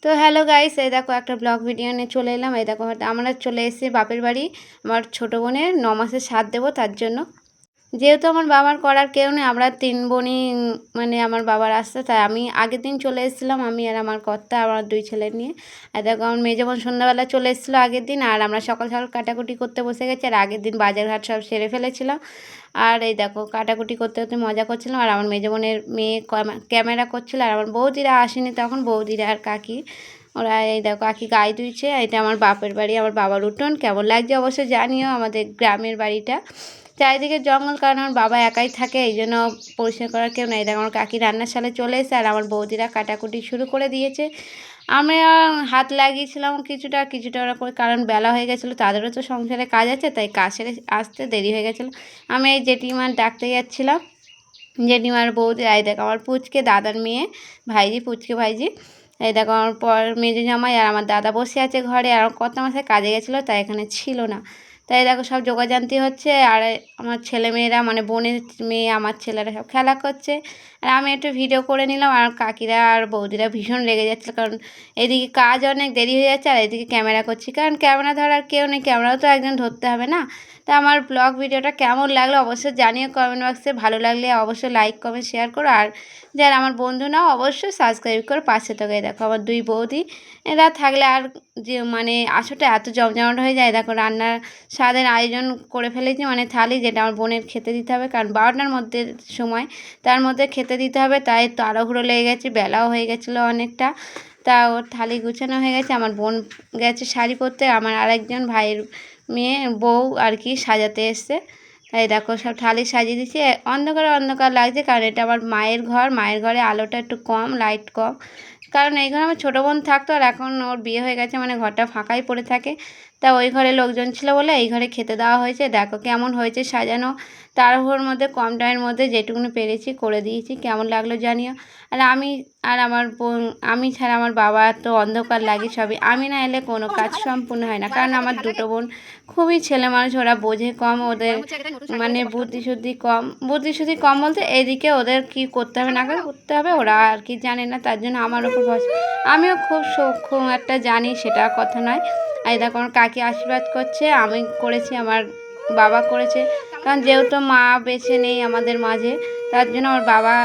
তো hello guys, এই দেখো একটা ব্লগ ভিডিও নিয়ে চলে এলাম। এই দেখো আমরা চলে এসেছি বাপের বাড়ি। আমার ছোট বোনের 9 মাসের শ্রাদ্ধ দেবো, তার জন্য। যেহেতু আমার বাবার করার কেউ নেই, আমরা 3 বোনই মানে আমার বাবার আসতে, তাই আমি আগের দিন চলে এসেছিলাম, আমি আর আমার কর্তা আমার 2 ছেলে নিয়ে। আর দেখো আমার মেয়ে যেমন সন্ধ্যাবেলা চলে এসেছিলো আগের দিন, আর আমরা সকাল সকাল কাটাকুটি করতে বসে গেছি। আর আগের দিন বাজারঘাট সব সেরে ফেলেছিলাম। আর এই দেখো কাটাকুটি করতে করতে মজা করছিলাম। আর আমার মেয়ে বোনের মেয়ে ক্যামেরা করছিল। আর আমার বৌদিরা আসেনি তখন, বৌদিরা আর কাকি ওরা। এই দেখো কাকি গায়ে ধুইছে। এটা আমার বাপের বাড়ি, আমার বাবার উঠোন। কেমন লাগছে অবশ্যই জানিও। আমাদের গ্রামের বাড়িটা চারিদিকে জঙ্গল, কারণ আমার বাবা একাই থাকে, এই জন্য পরিষ্কার করার কেউ নেই। দেখো আমার কাকি রান্নার সালে চলে এসে, আর আমার বৌদিরা কাটাকুটি শুরু করে দিয়েছে। আমি হাত লাগিয়েছিলাম কিছুটা কিছুটা ওরা করে, কারণ বেলা হয়ে গেছিলো, তাদেরও তো সংসারে কাজ আছে, তাই কাজ সেরে আসতে দেরি হয়ে গেছিলো। আমি এই জেঠিমার ডাকতে যাচ্ছিলাম, জেঠিমার বৌদি। এই দেখো আমার পুচকে দাদার মেয়ে, ভাইজি, পুচকে ভাইজি। এই দেখো আমার পর মেজো জামাই আর আমার দাদা বসে আছে ঘরে। আর কত মাসে কাজে গেছিলো, তাই এখানে ছিল না। তাই দেখো সব যোগাযান্তি হচ্ছে। আর আমার ছেলেমেয়েরা মানে বোনের মেয়ে আমার ছেলেরা সব খেলা করছে। আর আমি একটু ভিডিও করে নিলাম। আর কাকিরা আর বৌদিরা ভীষণ লেগে যাচ্ছিলো, কারণ এদিকে কাজ অনেক দেরি হয়ে যাচ্ছে, আর এদিকে ক্যামেরা করছি, কারণ ক্যামেরা ধরার কেউ নেই, ক্যামেরাও তো একজন ধরতে হবে না। তা আমার ব্লগ ভিডিওটা কেমন লাগলো অবশ্যই জানিও কমেন্ট বক্সে। ভালো লাগলে অবশ্যই লাইক কমেন্ট শেয়ার করো। আর যারা আমার বন্ধু নাও অবশ্যই সাবস্ক্রাইব করে পাশে থেকে। দেখো আমার 2 বৌদি এরা থাকলে আর যে মানে আসরটা এত জমজমাট হয়ে যায়। দেখো রান্নার স্বাদের আয়োজন করে ফেলেছি, মানে থালি, যেটা আমার বোনের খেতে দিতে হবে, কারণ 12টার মধ্যে সময়, তার মধ্যে খেতে দিতে হবে। তাই তাড়াহুড়ো লেগে গেছে, বেলাও হয়ে গেছিলো অনেকটা। তা ওর থালি গুছানো হয়ে গেছে। আমার বোন গেছে শাড়ি পরতে, আমার আরেকজন ভাইয়ের মেয়ে বউ আর কি সাজাতে এসছে। তাই দেখো সব থালি সাজিয়ে দিচ্ছি। অন্ধকার অন্ধকার লাগছে, কারণ এটা আমার মায়ের ঘর, মায়ের ঘরে আলোটা একটু কম, লাইট কম, কারণ এই ঘরে আমার ছোটো বোন থাকতো, আর এখন ওর বিয়ে হয়ে গেছে, মানে ঘরটা ফাঁকাই পড়ে থাকে। তা ওই ঘরে লোকজন ছিল বলে এই ঘরে খেতে দেওয়া হয়েছে। দেখো কেমন হয়েছে সাজানো, তাড়াহুড়োর মধ্যে কম টাইমের মধ্যে যেটুকুনি পেরেছি করে দিয়েছি। কেমন লাগলো জানিও। আর আমি আর আমার বোন, আমি ছাড়া আমার বাবা তো অন্ধকার লাগে সবই, আমি না এলে কোনো কাজ সম্পূর্ণ হয় না, কারণ আমার 2 বোন খুবই ছেলে মানুষ, ওরা বোঝে কম, ওদের মানে বুদ্ধিশুদ্ধি কম বলতে এদিকে ওদের কি করতে হবে না করতে হবে ওরা আর কি জানে না, তার জন্য আমার ওপর ভরসা। আমিও খুব একটা জানি, সেটা কথা নয়। আর দেখো আমার কাকি আশীর্বাদ করছে, আমি করেছি, আমার বাবা করেছে, কারণ যেহেতু মা বেঁচে নেই আমাদের মাঝে, তার জন্য আমার বাবা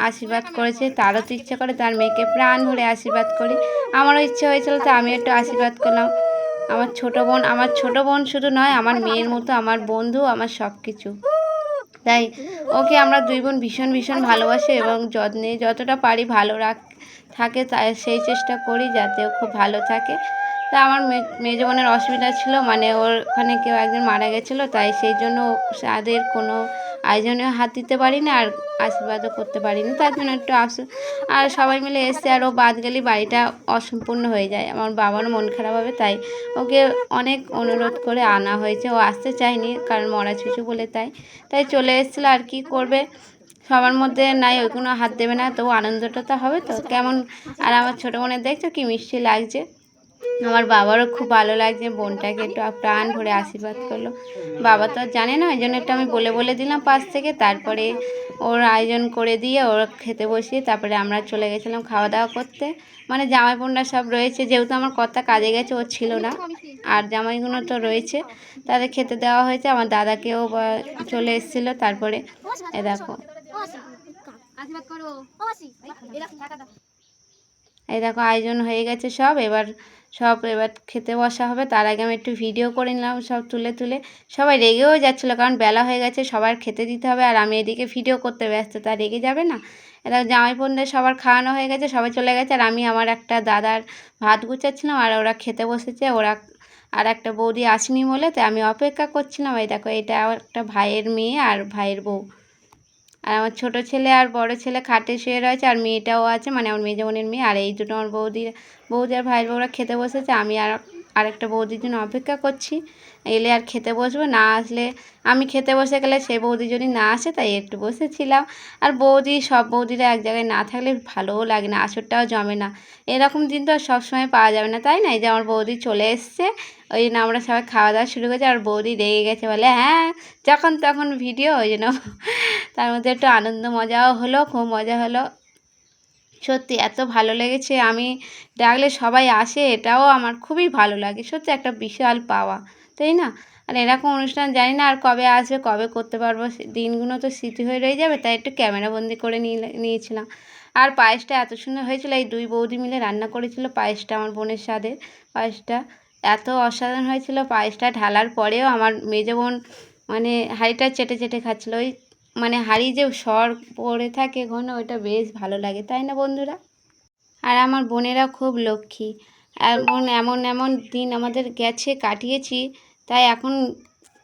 আশীর্বাদ করেছে। তারও তো ইচ্ছে করে তার মেয়েকে প্রাণ ভরে আশীর্বাদ করি, আমারও ইচ্ছে হয়েছিল, তো আমি একটু আশীর্বাদ করলাম। আমার ছোট বোন শুধু নয়, আমার মেয়ের মতো, আমার বন্ধু, আমার সব কিছু। তাই ওকে আমরা 2 বোন ভীষণ ভীষণ ভালোবাসি, এবং যত্নে যতটা পারি ভালো থাকে, তাই সেই চেষ্টা করি যাতে ও খুব ভালো থাকে। তা আমার মেজো বোনের অসুবিধা ছিল, মানে ওর ওখানে কেউ একজন মারা গেছিলো, তাই সেই জন্য তাদের কোনো আয়োজনেও হাত দিতে পারি না, আর আশীর্বাদও করতে পারিনি, তার জন্য একটু আর সবাই মিলে এসছে, আর ও বাদ গেলেই বাড়িটা অসম্পূর্ণ হয়ে যায়, আমার বাবারও মন খারাপ হবে। তাই ওকে অনেক অনুরোধ করে আনা হয়েছে, ও আসতে চায়নি, কারণ মরা ছুঁচু বলে, তাই চলে এসেছিলো। আর কি করবে, সবার মধ্যে নাই ওইগুলো হাত দেবে না, তবু আনন্দটা তো হবে তো কেমন। আর আমার ছোটো বোনের দেখছো কি মিষ্টি লাগছে, আমার বাবারও খুব ভালো লাগছে, বোনটাকে একটু প্রাণ ভরে আশীর্বাদ করলো। বাবা তো আর জানে না, ওই জন্য একটু আমি বলে দিলাম পাশ থেকে। তারপরে ওর আয়োজন করে দিয়ে ওর খেতে বসিয়ে তারপরে আমরা চলে গেছিলাম খাওয়া দাওয়া করতে। মানে জামাই বোনরা সব রয়েছে, যেহেতু আমার কর্তা কাজে গেছে, ও ছিল না, আর জামাইগুলো তো রয়েছে, তাদের খেতে দেওয়া হয়েছে। আমার দাদাকেও চলে এসেছিলো। তারপরে দেখো আয়োজন হয়ে গেছে এবার খেতে বসা হবে। তার আগে আমি একটু ভিডিও করে নিলাম, সব তুলে সবাই রেগেও যাচ্ছিলো, কারণ বেলা হয়ে গেছে, সবার খেতে দিতে হবে, আর আমি এদিকে ভিডিও করতে ব্যস্ত, তা রেগে যাবে না। এবার জামাই বোনদের সবার খাওয়ানো হয়ে গেছে, সবাই চলে গেছে, আর আমি আমার একটা দাদার ভাত গুছাচ্ছিলাম, আর ওরা খেতে বসেছে। আর একটা বৌদি আসেনি বলে, তাই আমি অপেক্ষা করছিলাম। এই দেখো এটা একটা ভাইয়ের মেয়ে আর ভাইয়ের বউ, আর আমার ছোট ছেলে আর বড় ছেলে খাটে শুয়ে রয়েছে, আর মেয়েটাও আছে, মানে আমার মেজো বোনের মেয়ে। আর এই দুটো আমার বৌদি আর ভাইয়ের বউরা খেতে বসেছে, আমি আরেকটা বৌদির জন্য অপেক্ষা করছি, এলে আর খেতে বসবো, না আসলে আমি খেতে বসে গেলে সে বৌদি যদি না আসে, তাই একটু বসেছিলাম। আর সব বৌদিরা এক জায়গায় না থাকলে ভালোও লাগে না, আসরটাও জমে না, এরকম দিন তো আর সবসময় পাওয়া যাবে না, তাই না। এই যে আমার বৌদি চলে এসছে, ওই জন্য আমরা সবাই খাওয়া দাওয়া শুরু করেছি। আর বৌদি রেগে গেছে, বলে হ্যাঁ যখন তখন ভিডিও, ওই জন্য তার মধ্যে একটু আনন্দ মজাও হলো, খুব মজা হলো। সত্যি এত ভালো লেগেছে, আমি ডাকলে সবাই আসে, এটাও আমার খুবই ভালো লাগে। সত্যি একটা বিশাল পাওয়া, তাই না? আর এরকম অনুষ্ঠান জানি না আর কবে আসবে, কবে করতে পারবো। দিনগুলো তো স্মৃতি হয়ে রয়ে যাবে, তাই একটু ক্যামেরাবন্দি করে নিয়েছিলাম। আর পায়েসটা এত সুন্দর হয়েছিল, এই 2 বৌদি মিলে রান্না করেছিল পায়েসটা, আমার বোনের স্বাদের পায়েসটা। এত অসাধারণ হয়েছিল, পায়েসটা ঢালার পরেও আমার মেজো বোন মানে হাঁড়িটা চেটে, চেটে খাচ্ছিল। ওই মানে হাঁড়ি যে সর পড়ে থাকে ঘন, ওইটা বেশ ভালো লাগে, তাই না বন্ধুরা? আর আমার বোনেরা খুব লক্ষ্মী। এমন এমন এমন দিন আমাদের গেছে, কাটিয়েছি, তাই এখন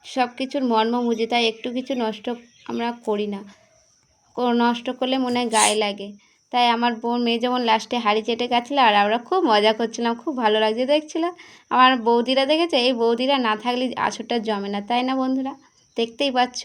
সব কিছুর মর্ম বুঝি, তাই একটু কিছু নষ্ট আমরা করি না। নষ্ট করলে মনে হয় গায়ে লাগে। তাই আমার মেয়ে যেমন লাস্টে হাঁড়ি চেটে গেছিলো, আর আমরা খুব মজা করছিলাম, খুব ভালো লাগছে দেখছিলাম। আমার বৌদিরা দেখেছে, এই বৌদিরা না থাকলে আসরটা জমে না, তাই না বন্ধুরা? দেখতেই পাচ্ছ।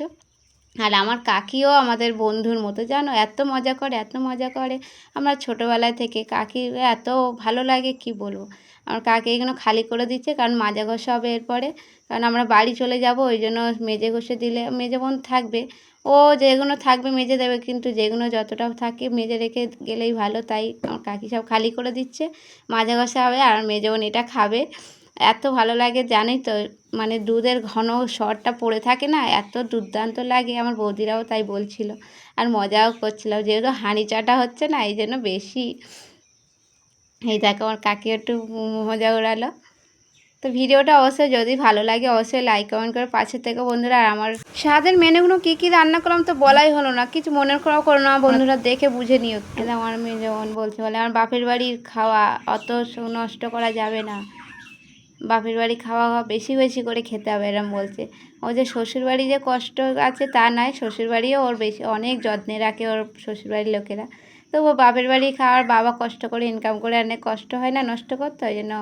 আর আমার কাকিও আমাদের বন্ধুর মতো, জানো, এত মজা করে, এত মজা করে। আমরা ছোটোবেলায় থেকে কাকির এত ভালো লাগে কি বলবো। আমার কাকি এগুলো খালি করে দিচ্ছে, কারণ মাজা ঘষা হবে এরপরে। কারণ আমরা বাড়ি চলে যাব, ওই জন্য মেজে ঘষে দিলে মেজে বোন থাকবে, ও যেগুলো থাকবে মেজে দেবে, কিন্তু যেগুলো যতটা থাকে মেজে রেখে গেলেই ভালো। তাই আমার কাকি সব খালি করে দিচ্ছে, মাজা ঘষা হবে, আর মেজে বোন এটা খাবে। এত ভালো লাগে জানি তো, মানে দুধের ঘন সরটা পড়ে থাকে না, এত দুর্দান্ত লাগে। আমার বৌদিরাও তাই বলছিল, আর মজাও করছিল, যেহেতু হাঁড়ি চাটা হচ্ছে না, এই জন্য বেশি। এই দেখো আমার কাকি একটু মজা উড়ালো। তো ভিডিওটা অবশ্যই যদি ভালো লাগে অবশ্যই লাইক কমেন্ট করে পাশে থেকে বন্ধুরা। আর আমার স্বাদের মেনুগুলো কী কী রান্না করলাম তো বলাই হলো না, কিছু মনে করো না বন্ধুরা, দেখে বুঝে নিও। আমার মেয়ে যেমন বলছে, বলে আমার বাপের বাড়ির খাওয়া অত নষ্ট করা যাবে না, বাপের বাড়ি খাওয়া বেশি বেশি করে খেতে হবে, এরম বলছে। ও যে শ্বশুরবাড়ি যে কষ্ট আছে তা নয়, শ্বশুরবাড়িও ওর বেশি অনেক যত্নে রাখে ওর শ্বশুরবাড়ির লোকেরা। তো ও বাপের বাড়ি খাওয়ার, বাবা কষ্ট করে ইনকাম করে আনে, কষ্ট হয় না নষ্ট করতে, ওই জন্য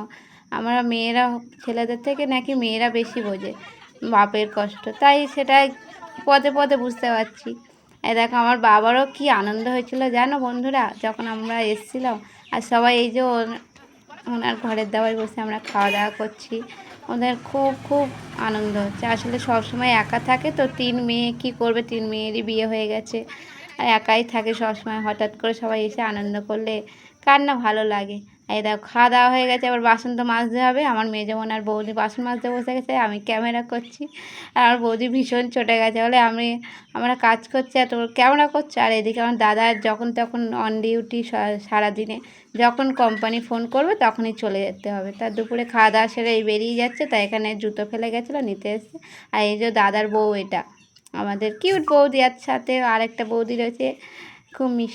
আমরা মেয়েরা, ছেলেদের থেকে নাকি মেয়েরা বেশি বোঝে বাপের কষ্ট, তাই সেটা পদে পদে বুঝতে পারছি। এই দেখো আমার বাবারও কি আনন্দ হয়েছিল জানো বন্ধুরা, যখন আমরা এসেছিলাম, আর সবাই এই যে ওনার ঘরের দাওয়ায় বসে আমরা খাওয়া দাওয়া করছি, ওদের খুব খুব আনন্দ হচ্ছে। আসলে সব সময় একা থাকে তো, 3 মেয়ে কী করবে, 3 মেয়েরই বিয়ে হয়ে গেছে, আর একাই থাকে সবসময়। হঠাৎ করে সবাই এসে আনন্দ করলে কার না ভালো লাগে। এই দেখো খাওয়া দাওয়া হয়ে গেছে, আবার বাসন তো মাজতে হবে। আমার মেজো বোন আর বৌদি বাসন মাজতে বসে গেছে, আমি ক্যামেরা করছি। আর আমার বৌদি ভীষণ চটে গেছে, বলে আমরা কাজ করছি এত ক্যামেরা করছি। আর এদিকে আমার দাদা যখন তখন অন ডিউটি, সারাদিনে যখন কোম্পানি ফোন করবে তখনই চলে যেতে হবে। তার দুপুরে খাওয়া দাওয়া সেরে এই বেরিয়ে যাচ্ছে, তাই এখানে জুতো ফেলে গেছিলো, নিতে এসছে। আর এই যে দাদার বউ, এটা আমাদের কিউট বৌদি, আর সাথে আরেকটা বৌদি রয়েছে, খুব মিষ্টি।